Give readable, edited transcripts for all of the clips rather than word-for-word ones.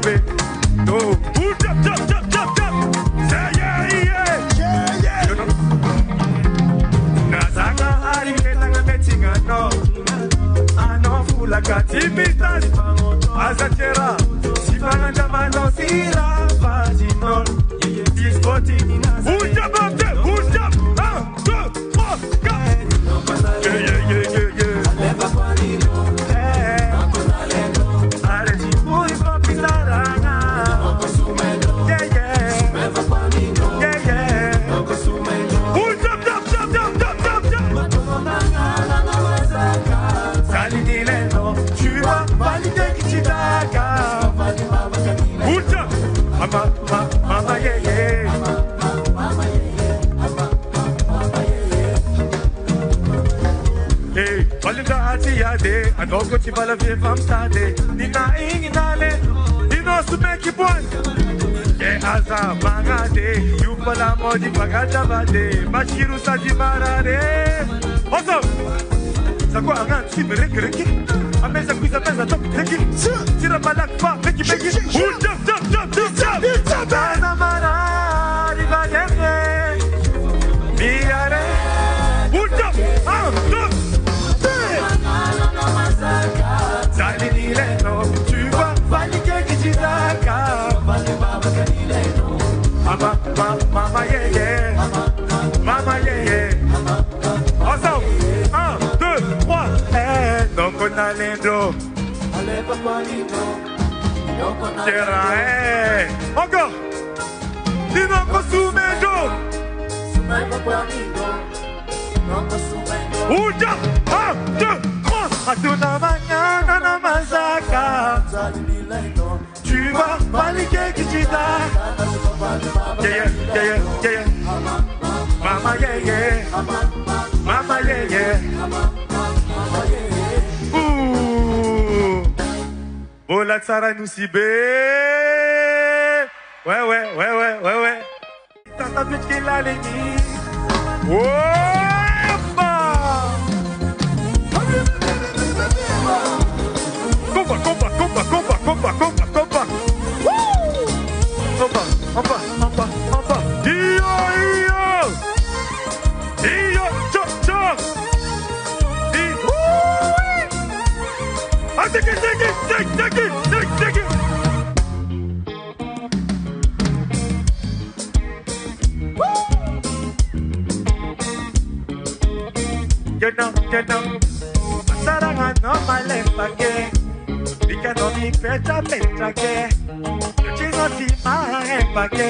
soumet. No. Jump, jump, jump, jump, jump. Say yeah, yeah. Yeah, yeah. Nazanga ariketanga metinga no. Ano fula katibitas. Azatera. Sifanga jamano sira. Vaginal. This body in a. Who jump up there? Who jump? 1, 2, 3, go. Yeah, yeah, yeah, yeah, yeah. Mama, yeah, yeah. Hey, Valinda Atiade, and Ogo Chivala Vam Sade, Nina Inginale, Nino Sumeki Bon, Aza Bangade, Yupala Modi Pagatabade, Bashiru Sajibarade. Also, Sako Agan, Sibereki, Ameza Pisa Pesa Top, Teki, Tira Balakpa, Peki Peki, jump, jump, jump, jump, jump, Anamara, Rivagene, Miare, jump, jump, Zalinileno, tu vois, Valike Kijidaka, Mama, yeah, yeah, Mama, yeah, yeah. Ensemble, 1, 2, 3, donc on a l'endo. Encore. Dino Kosumejo. Uja. 1, 2, 3. Atuna mañana na masaka. Tu vas palike kichita. Yeah, yeah, yeah, yeah. Mama, yeah, yeah. Mama, yeah, yeah. Bola Tsara Noussibé. Ouais. Tata bitch qui l'a l'éni. Compa. Iyo, chop. Take it. You know, Saranga no malemba ke, Dika no mi pecha ke, Chino si malemba ke,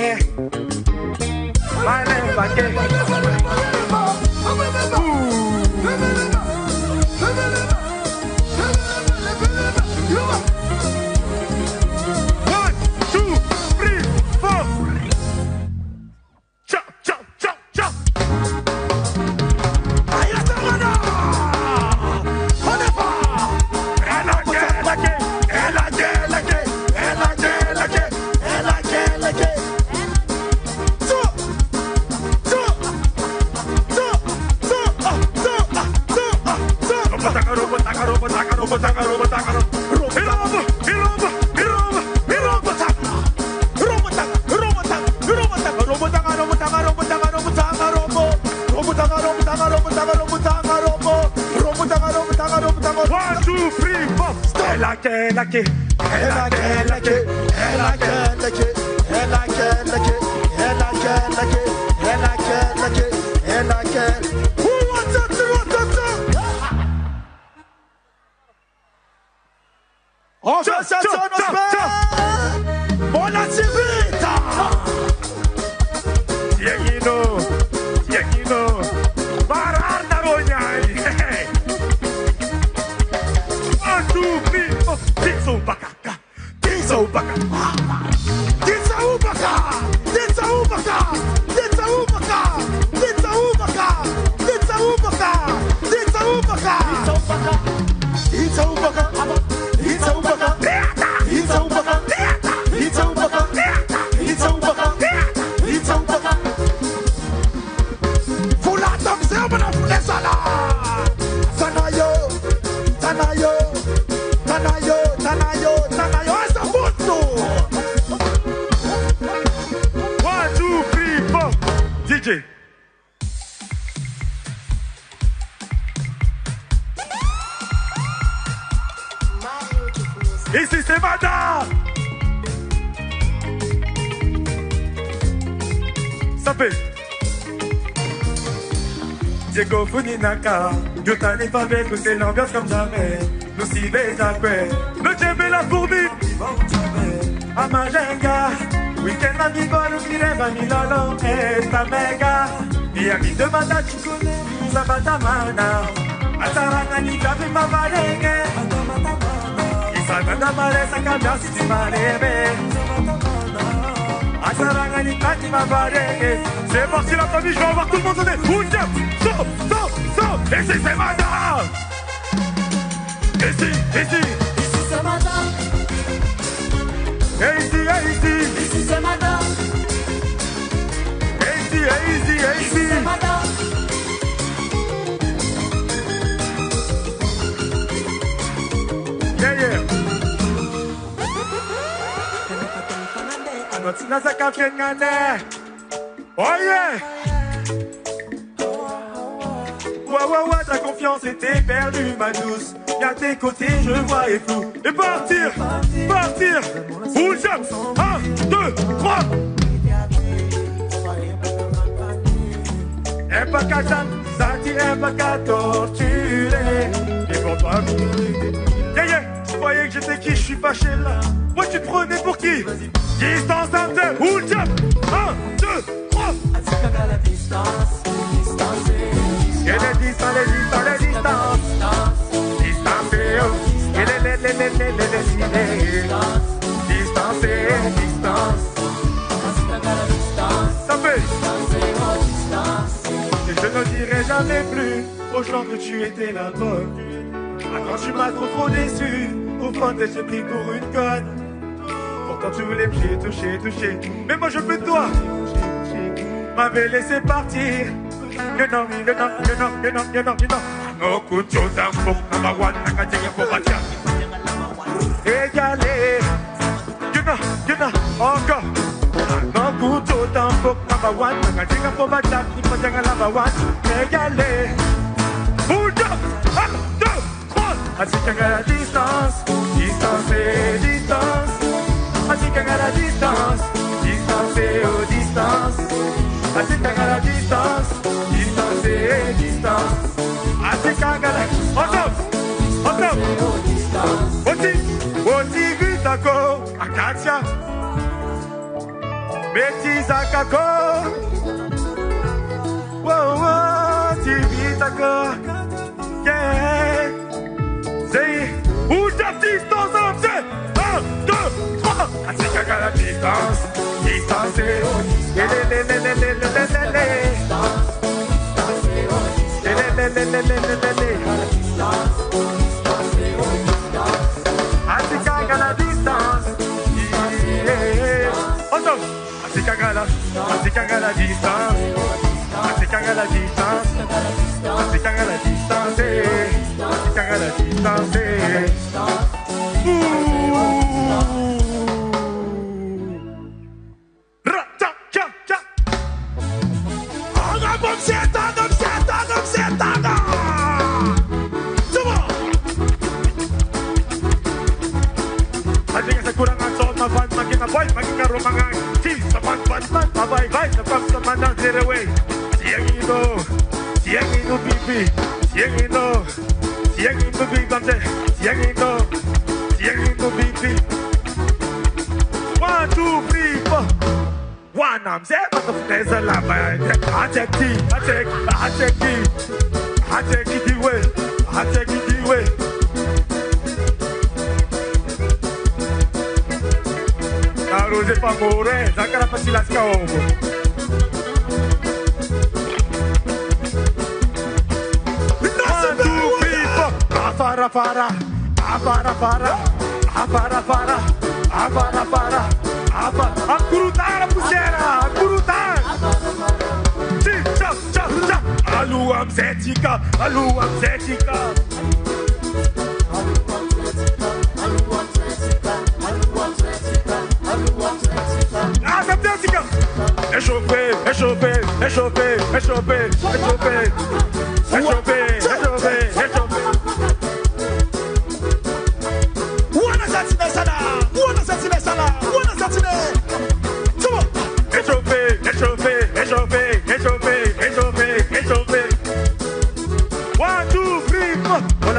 Ici c'est Madame. Ça fait Diego Funinaka, Yotani Fabeko, c'est l'ambiance comme jamais. Nous s'y baisons, le djembé la fourmi. Amajenga, week-end à mi-bol, qui rêve à mi-lolo, et ta méga. Et à mi-demanda, tu connais, nous abatamana. Ataranga ni kafi mavarenge. Isaganda mare sakabia si marebe. Ataranga ni kafi mavarenge. C'est parti la famille, je vais avoir tout le monde donné. Oujab, so. Ici c'est Madame. Ici. Ici c'est Madame. Ici c'est Madame. Ici c'est Madame. Yeah. Anotina zakafengane. Oh yeah. Ouais, ta confiance était perdue, ma douce. Et à tes côtés, je voyais flou. Et partir. Roule jump. 1, 2, 3. Un pas qu'à ça tire pas qu'à torturer. Et pour toi, yeah. Tu voyais que j'étais qui, je suis fâché là. Moi, tu te prenais pour qui? Distance un peu. Roule jump. 1, 2, 3. La distance. Et les distances. Distance. Ça fait. Et je ne dirai jamais plus aux gens que tu étais la bonne. Ah, quand tu m'as trop déçu, au fond t'es pris pour une conne. Pourtant tu voulais me toucher. Mais moi je veux de toi. M'avais laissé partir. You know. No kucho tampo, number one, nakajenga for bacha. Égalé. You know, encore. No kucho tampo, number one, nakajenga for bacha. Nipajanga number one, égalé. Hold up, 1, 2, 3. Así que à la distance. Así que à la distance. Así que à la distance. Así que à la Oti Vitako, Akatia, Betty Zakako, Oti Vitako, yeah. Say, who's the distance of the 1, 2, 3. Así que à la distance.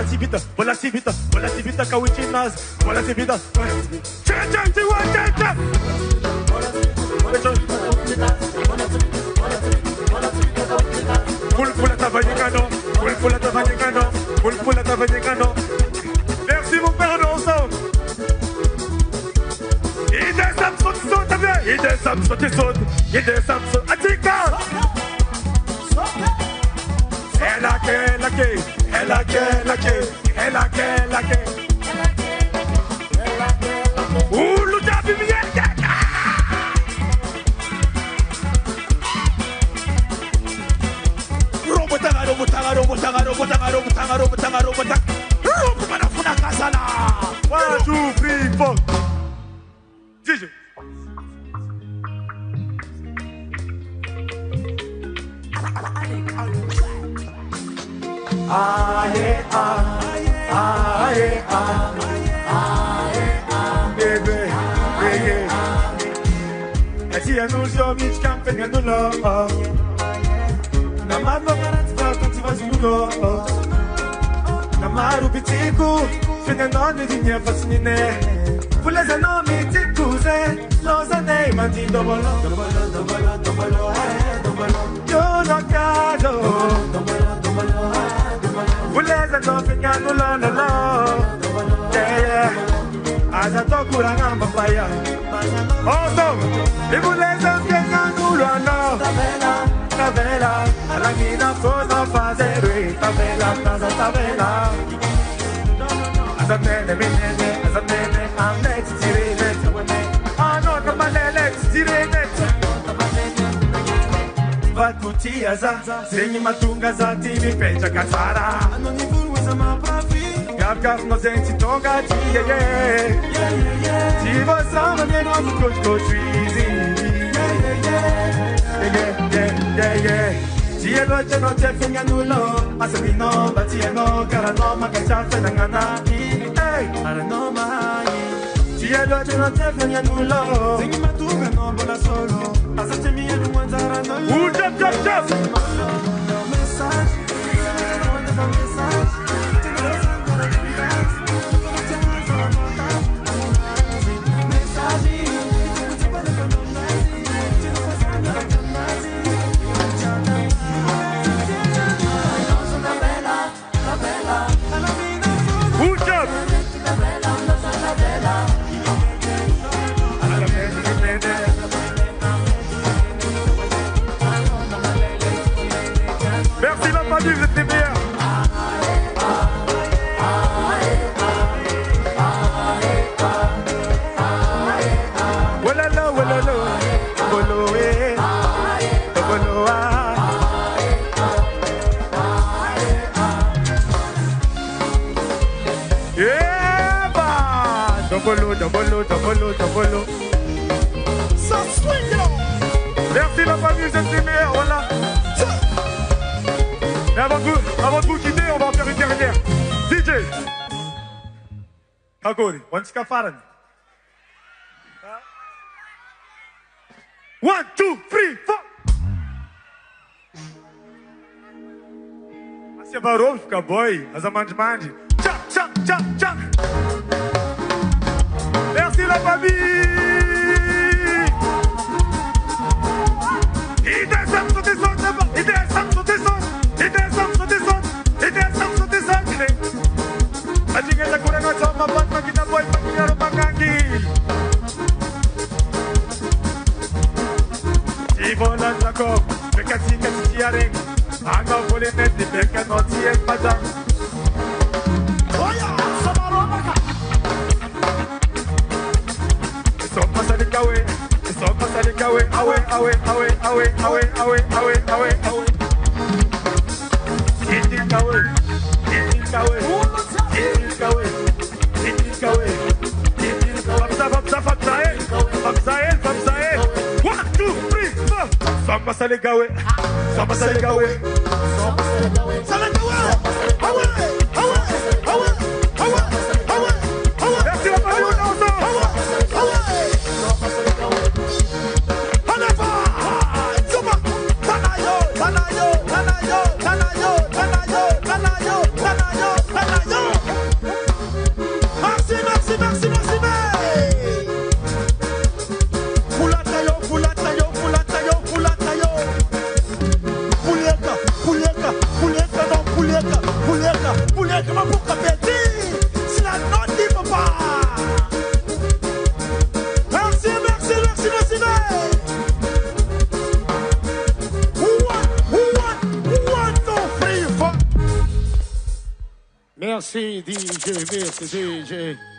volatilité, volatilité, volatilité, kawichinas, volatilité. Change, merci mon père, on ensemble. Il descend, saute, t'as bien. Il descend, saute. Il descend, saute. Atika. Elake. Ulu jabi miyeke. Robotanga. Robotanga kasala. 1, 2, 3, 4. DJ. Ati anuncio mich campegna nulla. Na madlo garantiva cantiva zulo. Na maru pitiku, fine non di mia fascine. Fuleza no mi tikuze, loza nei manti dobolo. Yo no cado. Fuleza no fine nulla. Yeah. Asa tokura ngamba fire. Awesome. Fuleza fine nulla. Tabela, alla mina cosa fare, tabela. Azamene, I'm next to it. Ah no, come on, next to it. Vatuti aza, segni matunga za tivi pecha kasara. Non ni furu za ma prafi. Gaf no senti tonga ti yeah. Ti va sama ne no go treasy. Yeah. Tielo che non c'è finga nulla, ma se no, batieno, cara no, ma cacciate da ganati. Ara no mai. Tielo che non c'è finga nulla, segni ma tu che non vola solo. Passate mi e non mangiare no. Jump. Message. Merci la famille, vous êtes les meilleurs. Double. Ça swing. Merci la famille, vous êtes les meilleurs, voilà. Et avant de vous quitter, on va en faire une dernière. DJ Kagori, once kafaran. 1, 2, 3, 4. Asia barulho, fica boy, azamande. Tchau. Merci la famille. Il descend sur tes sons d'abord. Il descend sur tes sons. Ajinga kuranga choma bat magina boy magina robangangi. Ivola zako, pekatinga tiare. Anga vole net peka noti ek padam. Oya, samaroma. So pasali kawe, awe. Iti kawe. Famsael. 1, 2, 3, 4. Samba Salegawe. Merci la famille, on est ensemble. Tanayo. ma boucle petit, c'est la note du papa. Merci, merci, merci, merci. One, two, three, four. Merci DJ, merci DJ.